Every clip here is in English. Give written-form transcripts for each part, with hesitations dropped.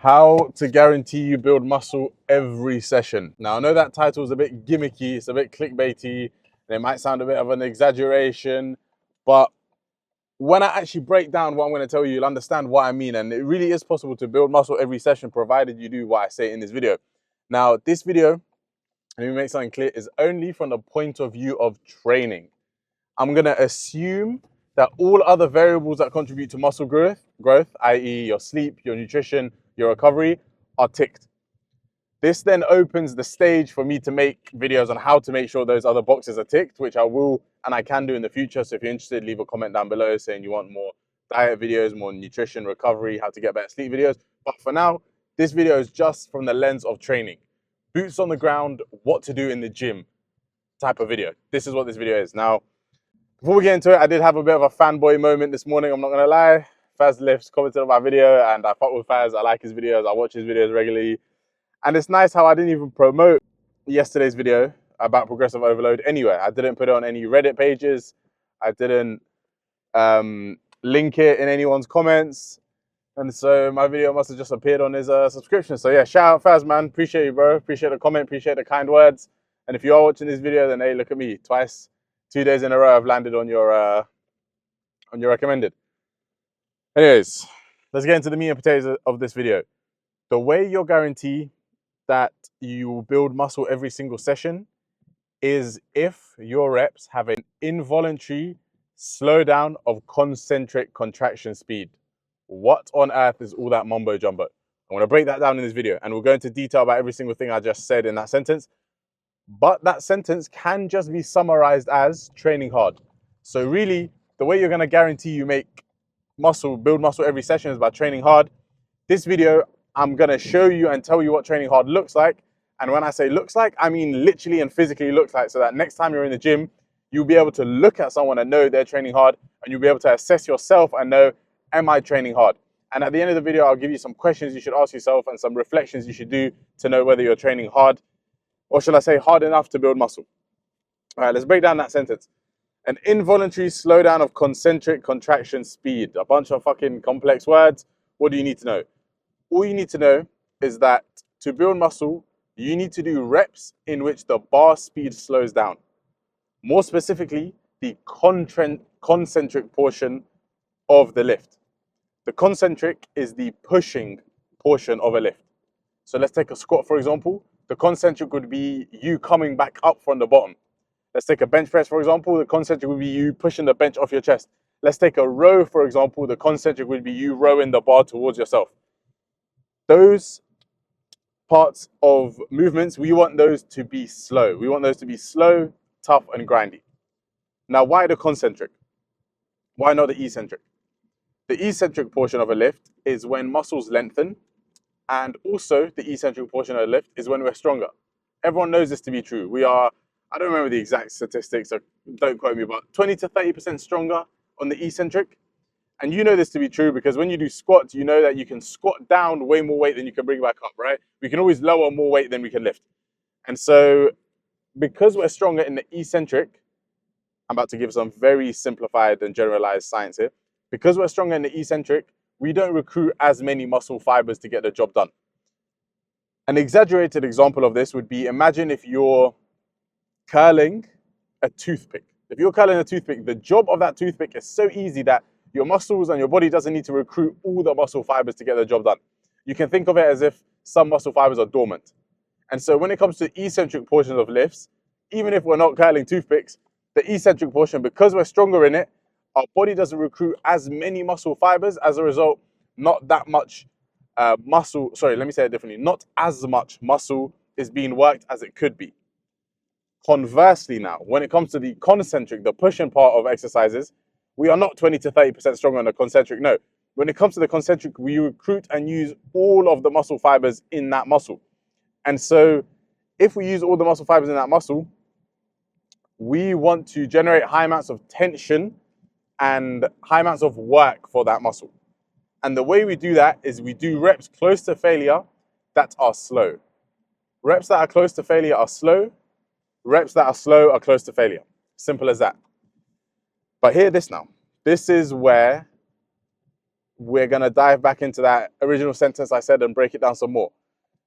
How to guarantee you build muscle every session. Now, I know that title is a bit gimmicky, it's a bit clickbaity, and it might sound a bit of an exaggeration, but when I actually break down what I'm going to tell you, you'll understand what I mean. And it really is possible to build muscle every session, provided you do what I say in this video. Now, this video, let me make something clear, is only from the point of view of training. I'm going to assume that all other variables that contribute to muscle growth, i.e. your sleep, your nutrition, your recovery, are ticked. This then opens the stage for me to make videos on how to make sure those other boxes are ticked, which I will and I can do in the future. So if you're interested, leave a comment down below saying you want more diet videos, more nutrition, recovery, how to get better sleep videos. But for now, this video is just from the lens of training. Boots on the ground, what to do in the gym type of video. This is what this video is. Now, before we get into it, I did have a bit of a fanboy moment this morning, I'm not going to lie. Faz Lifts commented on my video and I fuck with Faz. I like his videos. I watch his videos regularly. And it's nice how I didn't even promote yesterday's video about progressive overload anywhere. I didn't put it on any Reddit pages. I didn't link it in anyone's comments. And so my video must have just appeared on his subscription. So yeah, shout out Faz, man. Appreciate you, bro. Appreciate the comment. Appreciate the kind words. And if you are watching this video, then hey, look at me. Twice, 2 days in a row, I've landed on your recommended. Anyways, let's get into the meat and potatoes of this video. The way you'll guarantee that you will build muscle every single session is if your reps have an involuntary slowdown of concentric contraction speed. What on earth is all that mumbo jumbo? I'm going to break that down in this video and we'll go into detail about every single thing I just said in that sentence. But that sentence can just be summarized as training hard. So really, the way you're going to guarantee you build muscle every session is by training hard. This video, I'm going to show you and tell you what training hard looks like. And when I say looks like, I mean literally and physically looks like, so that next time you're in the gym, you'll be able to look at someone and know they're training hard, and you'll be able to assess yourself and know, am I training hard? And at the end of the video, I'll give you some questions you should ask yourself and some reflections you should do to know whether you're training hard, or should I say hard enough to build muscle. All right, let's break down that sentence. An involuntary slowdown of concentric contraction speed. A bunch of fucking complex words. What do you need to know? All you need to know is that to build muscle, you need to do reps in which the bar speed slows down. More specifically, the concentric portion of the lift. The concentric is the pushing portion of a lift. So let's take a squat, for example. The concentric would be you coming back up from the bottom. Let's take a bench press, for example. The concentric would be you pushing the bench off your chest. Let's take a row, for example. The concentric would be you rowing the bar towards yourself. Those parts of movements, we want those to be slow. We want those to be slow, tough, and grindy. Now, why the concentric? Why not the eccentric? The eccentric portion of a lift is when muscles lengthen, and also the eccentric portion of a lift is when we're stronger. Everyone knows this to be true. We are, I don't remember the exact statistics, so don't quote me, but 20 to 30% stronger on the eccentric. And you know this to be true because when you do squats, you know that you can squat down way more weight than you can bring back up, right? We can always lower more weight than we can lift. And so because we're stronger in the eccentric, I'm about to give some very simplified and generalized science here. Because we're stronger in the eccentric, we don't recruit as many muscle fibers to get the job done. An exaggerated example of this would be, imagine if you're curling a toothpick. If you're curling a toothpick, the job of that toothpick is so easy that your muscles and your body doesn't need to recruit all the muscle fibers to get the job done. You can think of it as if some muscle fibers are dormant. And so when it comes to eccentric portions of lifts, even if we're not curling toothpicks, the eccentric portion, because we're stronger in it, our body doesn't recruit as many muscle fibers. As a result, not that much muscle, sorry, let me say it differently. Not as much muscle is being worked as it could be. Conversely now, when it comes to the concentric, the pushing part of exercises, we are not 20 to 30% stronger on the concentric, no. When it comes to the concentric, we recruit and use all of the muscle fibers in that muscle. And so if we use all the muscle fibers in that muscle, we want to generate high amounts of tension and high amounts of work for that muscle. And the way we do that is we do reps close to failure that are slow. Reps that are close to failure are slow. Reps that are slow are close to failure. Simple as that. But hear this now. This is where we're going to dive back into that original sentence I said and break it down some more.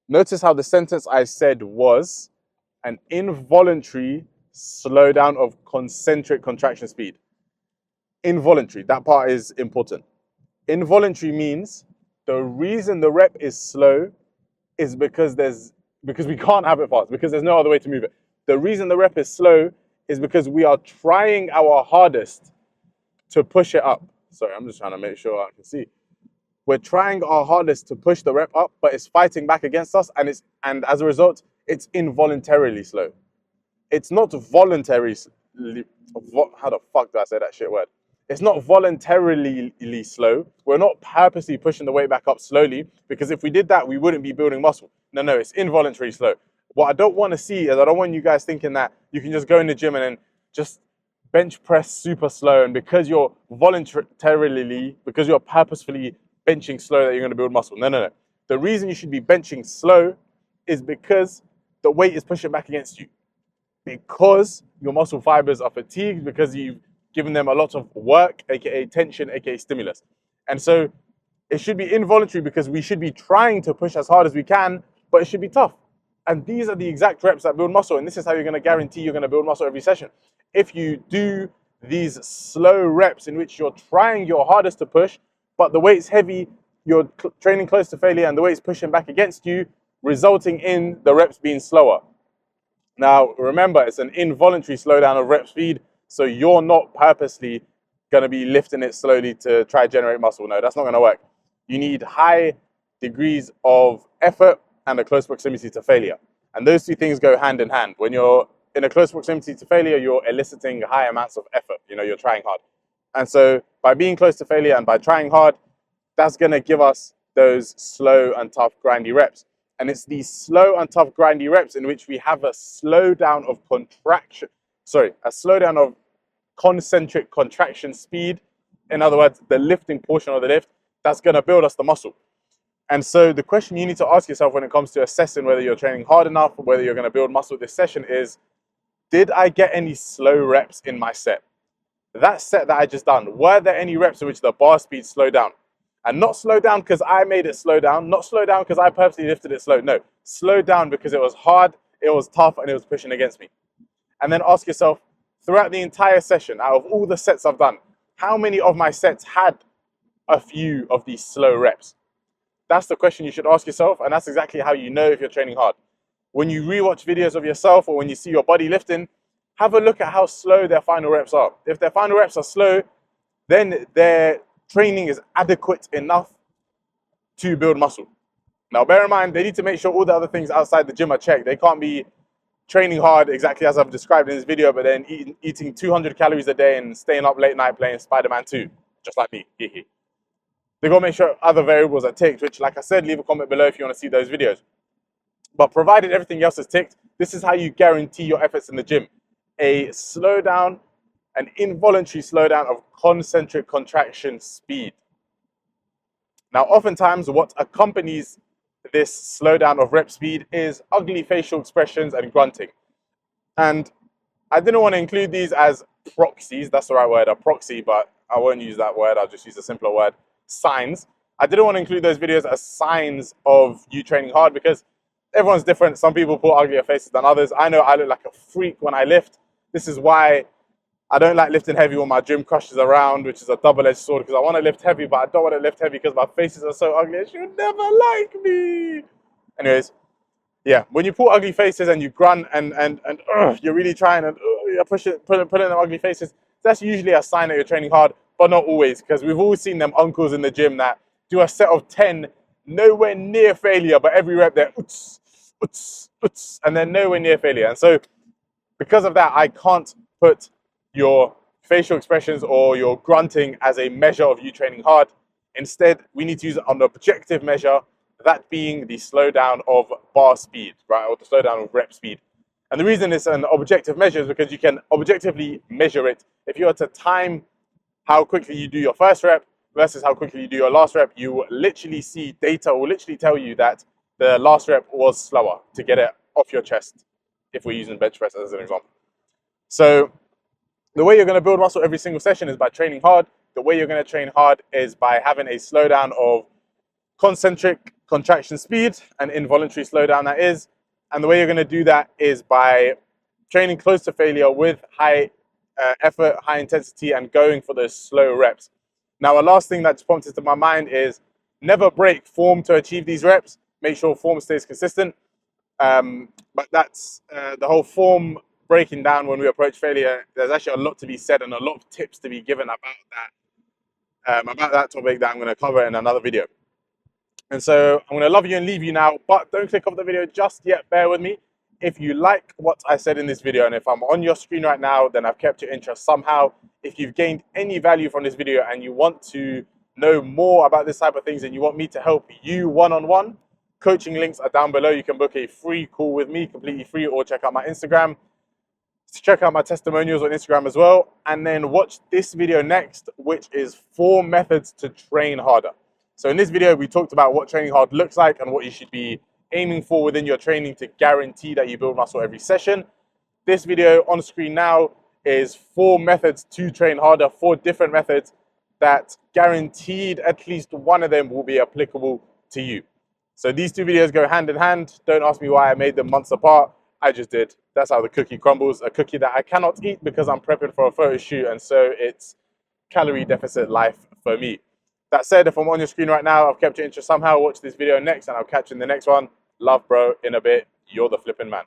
Notice how the sentence I said was an involuntary slowdown of concentric contraction speed. Involuntary, that part is important. Involuntary means the reason the rep is slow is because we can't have it fast, because there's no other way to move it. The reason the rep is slow is because we are trying our hardest to push it up. Sorry, I'm just trying to make sure I can see. We're trying our hardest to push the rep up, but it's fighting back against us, and as a result, it's involuntarily slow. It's not voluntarily. How the fuck do I say that shit word? It's not voluntarily slow. We're not purposely pushing the weight back up slowly, because if we did that, we wouldn't be building muscle. No, it's involuntary slow. What I don't want to see is I don't want you guys thinking that you can just go in the gym and then just bench press super slow, and because you're purposefully benching slow that you're going to build muscle. No. The reason you should be benching slow is because the weight is pushing back against you. Because your muscle fibers are fatigued, because you've given them a lot of work, aka tension, aka stimulus. And so it should be involuntary because we should be trying to push as hard as we can, but it should be tough. And these are the exact reps that build muscle, and this is how you're going to guarantee you're going to build muscle every session. If you do these slow reps in which you're trying your hardest to push, but the weight's heavy, you're training close to failure, and the weight's pushing back against you, resulting in the reps being slower. Now, remember, it's an involuntary slowdown of rep speed, so you're not purposely going to be lifting it slowly to try to generate muscle. No, that's not going to work. You need high degrees of effort and a close proximity to failure. And those two things go hand in hand. When you're in a close proximity to failure, you're eliciting high amounts of effort. You're trying hard. And so by being close to failure and by trying hard, that's going to give us those slow and tough, grindy reps. And it's these slow and tough, grindy reps in which we have a slowdown of concentric contraction speed. In other words, the lifting portion of the lift, that's going to build us the muscle. And so the question you need to ask yourself when it comes to assessing whether you're training hard enough or whether you're going to build muscle this session is, did I get any slow reps in my set? That set that I just done, were there any reps in which the bar speed slowed down? And not slow down because I made it slow down, not slow down because I purposely lifted it slow. No, slow down because it was hard, it was tough, and it was pushing against me. And then ask yourself, throughout the entire session, out of all the sets I've done, how many of my sets had a few of these slow reps? That's the question you should ask yourself, and that's exactly how you know if you're training hard. When you rewatch videos of yourself or when you see your body lifting, have a look at how slow their final reps are. If their final reps are slow, then their training is adequate enough to build muscle. Now, bear in mind, they need to make sure all the other things outside the gym are checked. They can't be training hard exactly as I've described in this video, but then eating 200 calories a day and staying up late night playing Spider-Man 2, just like me. They got to make sure other variables are ticked, which, like I said, leave a comment below if you want to see those videos. But provided everything else is ticked, this is how you guarantee your efforts in the gym. A slowdown, an involuntary slowdown of concentric contraction speed. Now, oftentimes what accompanies this slowdown of rep speed is ugly facial expressions and grunting. And I didn't want to include these as proxies, that's the right word, a proxy, but I won't use that word, I'll just use a simpler word, signs. I didn't want to include those videos as signs of you training hard because everyone's different. Some people put uglier faces than others. I know I look like a freak when I lift. This is why I don't like lifting heavy when my gym crushes around, which is a double-edged sword, because I want to lift heavy, but I don't want to lift heavy because my faces are so ugly. You'll never like me. Anyways, yeah, when you pull ugly faces and you grunt and you're really trying and you're putting them ugly faces, that's usually a sign that you're training hard, but not always, because we've all seen them uncles in the gym that do a set of 10, nowhere near failure, but every rep they're and they're nowhere near failure. And so because of that, I can't put your facial expressions or your grunting as a measure of you training hard. Instead, we need to use an objective measure, that being the slowdown of bar speed, right, or the slowdown of rep speed. And the reason it's an objective measure is because you can objectively measure it. If you were to time how quickly you do your first rep versus how quickly you do your last rep, you will literally see data will literally tell you that the last rep was slower to get it off your chest, if we're using bench press as an example. So the way you're going to build muscle every single session is by training hard. the way you're going to train hard is by having a slowdown of concentric contraction speed, and involuntary slowdown that is. And the way you're going to do that is by training close to failure with high effort, high intensity, and going for those slow reps. Now, a last thing that just popped into my mind is never break form to achieve these reps. Make sure form stays consistent. But that's the whole form breaking down when we approach failure. There's actually a lot to be said and a lot of tips to be given about that topic that I'm going to cover in another video. And so I'm going to love you and leave you now, but don't click off the video just yet. Bear with me. If you like what I said in this video, and if I'm on your screen right now, then I've kept your interest somehow. If you've gained any value from this video and you want to know more about this type of things and you want me to help you one-on-one, coaching links are down below. You can book a free call with me, completely free, or check out my Instagram. Check out my testimonials on Instagram as well. And then watch this video next, which is 4 methods to train harder. So in this video, we talked about what training hard looks like and what you should be aiming for within your training to guarantee that you build muscle every session. This video on screen now is 4 methods to train harder, 4 different methods that guaranteed at least one of them will be applicable to you. So these 2 videos go hand in hand. Don't ask me why I made them months apart. I just did. That's how the cookie crumbles. A cookie that I cannot eat because I'm prepping for a photo shoot, and so it's calorie deficit life for me. That said, if I'm on your screen right now, I've kept your interest somehow. Watch this video next and I'll catch you in the next one. Love, bro. In a bit. You're the flipping man.